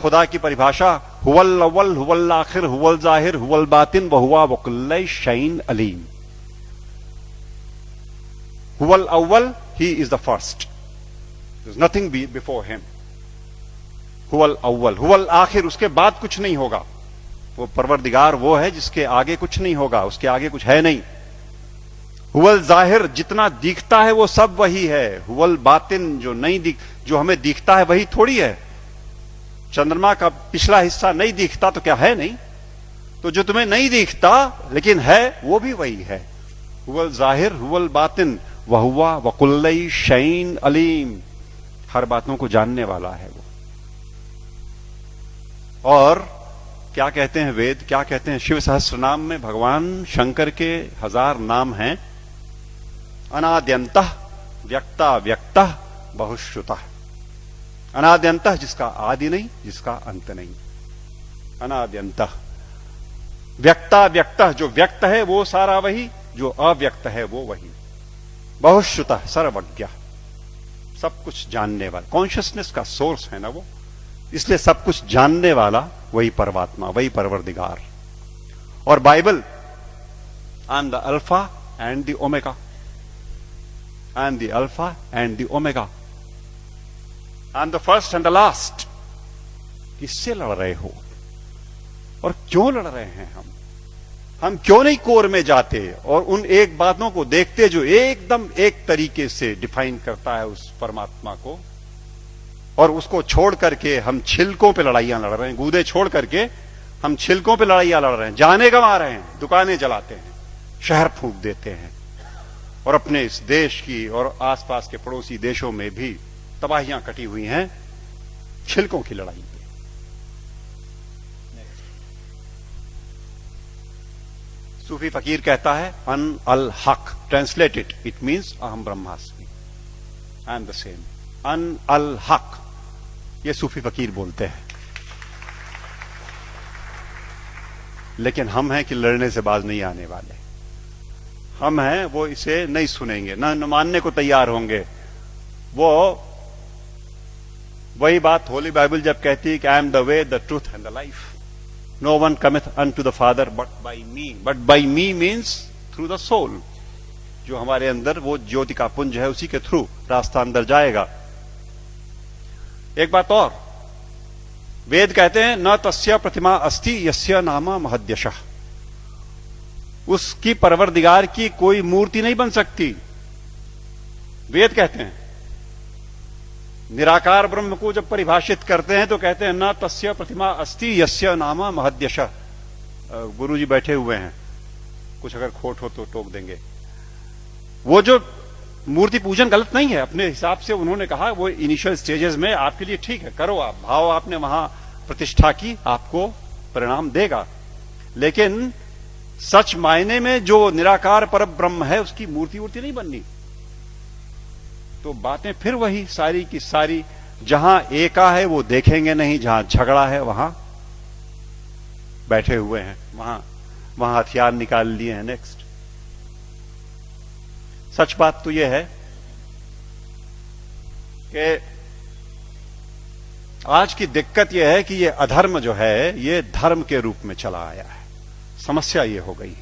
खुदा की परिभाषा, हुवल अव्वल हुवल आखिर हुवल जाहिर हुवल बातिन व हुवा वकुल्लै शैइन अलीम। हुवल अव्वल, he is the first, there is nothing before him. हुवल अव्वल, हुवल आखिर, उसके बाद कुछ नहीं होगा। वो परवरदिगार वो है जिसके आगे कुछ नहीं होगा, उसके आगे कुछ है नहीं। हुवल जाहिर, जितना दिखता है वो सब वही है। हुवल बातिन, जो हमें दिखता है वही थोड़ी है। चंद्रमा का पिछला हिस्सा नहीं दिखता तो क्या है नहीं? तो जो तुम्हें नहीं दिखता लेकिन है वो भी वही है। हुवल जाहिर हुवल बातिन वहुवा वकुल्लै शैइन अलीम, हर बातों को जानने वाला है वो। और क्या कहते हैं वेद, क्या कहते हैं? शिव सहस्त्र नाम में भगवान शंकर के 1000 नाम हैं। अनाद्यंतः व्यक्ता व्यक्तः बहुश्रुतः। अनाद्यंतः, जिसका आदि नहीं, जिसका अंत नहीं। अनाद्यंतः व्यक्ता व्यक्तः, जो व्यक्त है वो सारा वही, जो अव्यक्त है वो वही। बहुश्रुतः, सर्वज्ञ, सब कुछ जानने वाला, कॉन्शियसनेस का सोर्स है ना वो, इसलिए सब कुछ जानने वाला वही परमात्मा, वही परवरदिगार। और Bible, I am the alpha and the omega, I am the alpha and the omega, I am the first and the last. किससे लड़ रहे हो और क्यों लड़ रहे हैं? हम क्यों नहीं कोर में जाते और उन एक बातों को देखते जो एकदम एक तरीके से डिफाइन करता है उस परमात्मा को, और उसको छोड़ करके हम छिलकों पे लड़ाइयां लड़ रहे हैं। गूदे छोड़ करके हम छिलकों पे लड़ाइयां लड़ रहे हैं, जाने गंवा रहे हैं, दुकानें जलाते हैं, शहर फूंक देते हैं, और अपने इस देश की और आसपास के पड़ोसी देशों में भी तबाहियां कटी हुई हैं छिलकों की लड़ाई पे। सूफी फकीर कहता है अन अल हक, ट्रांसलेटेड इट मीन्स अहम ब्रह्मास्मि, आई एम द सेम। अन अल हक, ये सूफी फकीर बोलते हैं। लेकिन हम हैं कि लड़ने से बाज नहीं आने वाले। हम हैं वो इसे नहीं सुनेंगे, न मानने को तैयार होंगे। वो वही बात होली बाइबल जब कहती है कि I am the way the truth and the life, no one cometh unto the father but by me. But by me means through the soul, जो हमारे अंदर वो ज्योति का पुंज है, उसी के थ्रू रास्ता अंदर जाएगा। एक बात और, वेद कहते हैं न तस्य प्रतिमा अस्ति यस्य नामा महद्यशः, उसकी परवरदिगार की कोई मूर्ति नहीं बन सकती। वेद कहते हैं, निराकार ब्रह्म को जब परिभाषित करते हैं तो कहते हैं न तस्य प्रतिमा अस्ति यस्य नामा महद्यशः। गुरु जी बैठे हुए हैं, कुछ अगर खोट हो तो टोक देंगे। वो जो मूर्ति पूजन गलत नहीं है, अपने हिसाब से उन्होंने कहा वो इनिशियल स्टेजेस में आपके लिए ठीक है, करो आप, भाव आपने वहां प्रतिष्ठा की, आपको परिणाम देगा। लेकिन सच मायने में जो निराकार पर ब्रह्म है उसकी मूर्ति वूर्ति नहीं बननी। तो बातें फिर वही सारी की सारी, जहां एका है वो देखेंगे नहीं, जहां झगड़ा है वहां बैठे हुए हैं, वहां हथियार निकाल लिए हैं। नेक्स्ट, सच बात तो यह है कि आज की दिक्कत यह है कि ये अधर्म जो है ये धर्म के रूप में चला आया है। समस्या ये हो गई,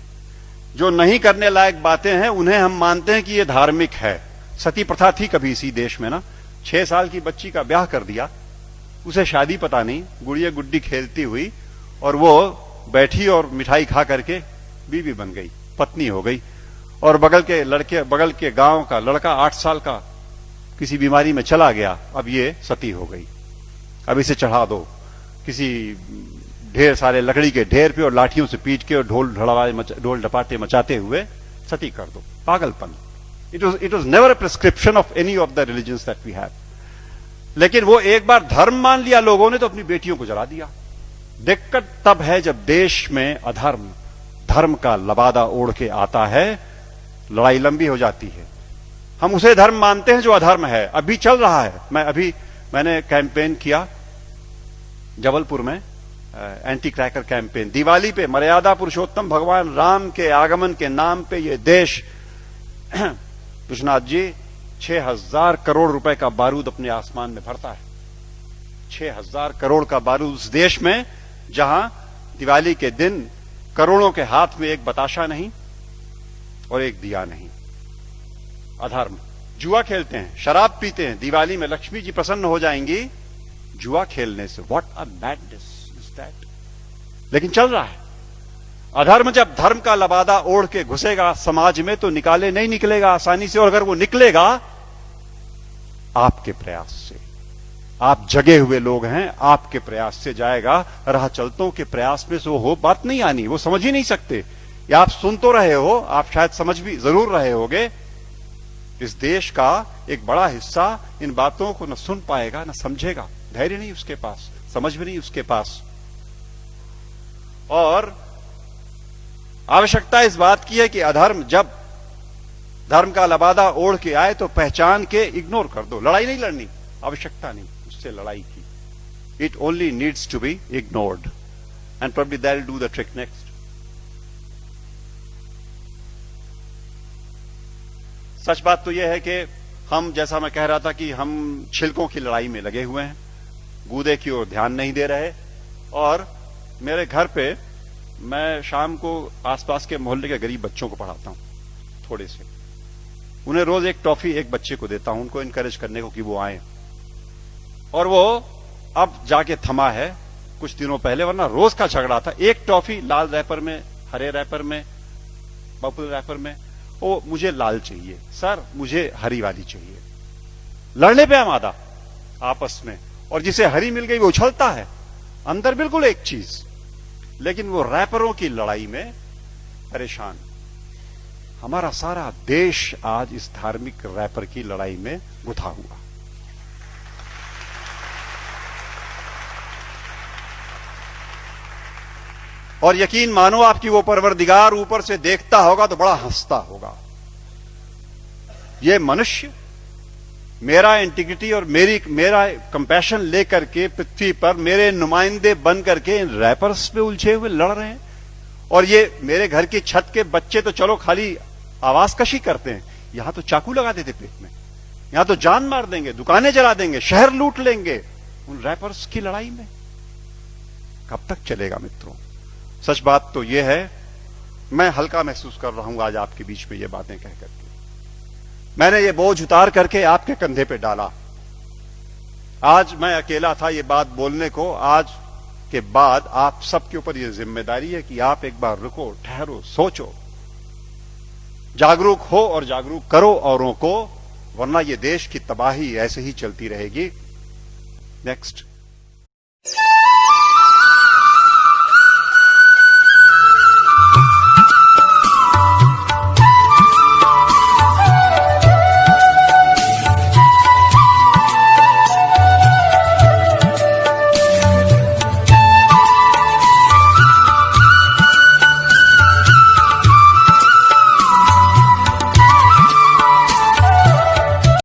जो नहीं करने लायक बातें हैं उन्हें हम मानते हैं कि ये धार्मिक है। सती प्रथा थी कभी इसी देश में ना, 6 साल की बच्ची का ब्याह कर दिया, उसे शादी पता नहीं, गुड़िया गुड्डी खेलती हुई, और वो बैठी और मिठाई खा करके बीवी बन गई, पत्नी हो गई। और बगल के गांव का लड़का 8 साल का किसी बीमारी में चला गया, अब ये सती हो गई। अब इसे चढ़ा दो किसी ढेर सारे लकड़ी के ढेर पे और लाठियों से पीट के और ढोल ढपाटे मचाते हुए सती कर दो। पागलपन। It was never a prescription of any of the religions that we have. लेकिन वो एक बार धर्म मान लिया लोगों ने तो अपनी बेटियों को जला दिया। दिक्कत तब है जब देश में अधर्म धर्म का लबादा ओढ़ के आता है, लड़ाई लंबी हो जाती है। हम उसे धर्म मानते हैं जो अधर्म है। अभी चल रहा है, मैंने कैंपेन किया जबलपुर में, एंटी क्रैकर कैंपेन। दिवाली पे मर्यादा पुरुषोत्तम भगवान राम के आगमन के नाम पे ये देश, विश्वनाथ जी, 6000 करोड़ रुपए का बारूद अपने आसमान में भरता है। 6,000 करोड़ का बारूद उस देश में जहां दिवाली के दिन करोड़ों के हाथ में एक बताशा नहीं और एक दिया नहीं। अधर्म। जुआ खेलते हैं, शराब पीते हैं, दिवाली में लक्ष्मी जी प्रसन्न हो जाएंगी जुआ खेलने से। What a madness is that. लेकिन चल रहा है। अधर्म जब धर्म का लबादा ओढ़ के घुसेगा समाज में तो निकाले नहीं निकलेगा आसानी से, और अगर वो निकलेगा आपके प्रयास से। आप जगे हुए लोग हैं, आपके प्रयास से जाएगा। राह चलतों के प्रयास में से वो बात नहीं आनी, वो समझ ही नहीं सकते। या आप सुन तो रहे हो, आप शायद समझ भी जरूर रहे होगे। इस देश का एक बड़ा हिस्सा इन बातों को न सुन पाएगा न समझेगा। धैर्य नहीं उसके पास, समझ भी नहीं उसके पास। और आवश्यकता इस बात की है कि अधर्म जब धर्म का लबादा ओढ़ के आए तो पहचान के इग्नोर कर दो। लड़ाई नहीं लड़नी, आवश्यकता नहीं उससे लड़ाई की। It only needs to be ignored and probably that will do the trick next. सच बात तो यह है कि हम, जैसा मैं कह रहा था, कि हम छिलकों की लड़ाई में लगे हुए हैं, गूदे की ओर ध्यान नहीं दे रहे। और मेरे घर पे मैं शाम को आसपास के मोहल्ले के गरीब बच्चों को पढ़ाता हूं, थोड़े से। उन्हें रोज एक टॉफी एक बच्चे को देता हूं, उनको इनकरेज करने को कि वो आए। और वो अब जाके थमा है, कुछ दिनों पहले, वरना रोज का झगड़ा था। एक टॉफी लाल रैपर में, हरे रैपर में, पर्पल रैपर में। वो मुझे लाल चाहिए सर, मुझे हरी वाली चाहिए। लड़ने पे आमादा आपस में। और जिसे हरी मिल गई वो उछलता है, अंदर बिल्कुल एक चीज, लेकिन वो रैपरों की लड़ाई में परेशान। हमारा सारा देश आज इस धार्मिक रैपर की लड़ाई में गुथा हुआ। और यकीन मानो आपकी वो परवरदिगार ऊपर से देखता होगा तो बड़ा हंसता होगा। ये मनुष्य मेरा इंटीग्रिटी और मेरा कंपैशन लेकर के पृथ्वी पर मेरे नुमाइंदे बन करके इन रैपर्स पे उलझे हुए लड़ रहे हैं। और ये मेरे घर की छत के बच्चे तो चलो खाली आवाज कशी करते हैं, यहां तो चाकू लगा देते पेट में, यहां तो जान मार देंगे, दुकानें जला देंगे, शहर लूट लेंगे। उन रैपर्स की लड़ाई में कब तक चलेगा मित्रों? सच बात तो यह है, मैं हल्का महसूस कर रहा हूं आज आपके बीच में ये बातें कह करके। मैंने ये बोझ उतार करके आपके कंधे पे डाला। आज मैं अकेला था ये बात बोलने को। आज के बाद आप सबके ऊपर ये जिम्मेदारी है कि आप एक बार रुको, ठहरो, सोचो, जागरूक हो और जागरूक करो औरों को, वरना ये देश की तबाही ऐसे ही चलती रहेगी। नेक्स्ट।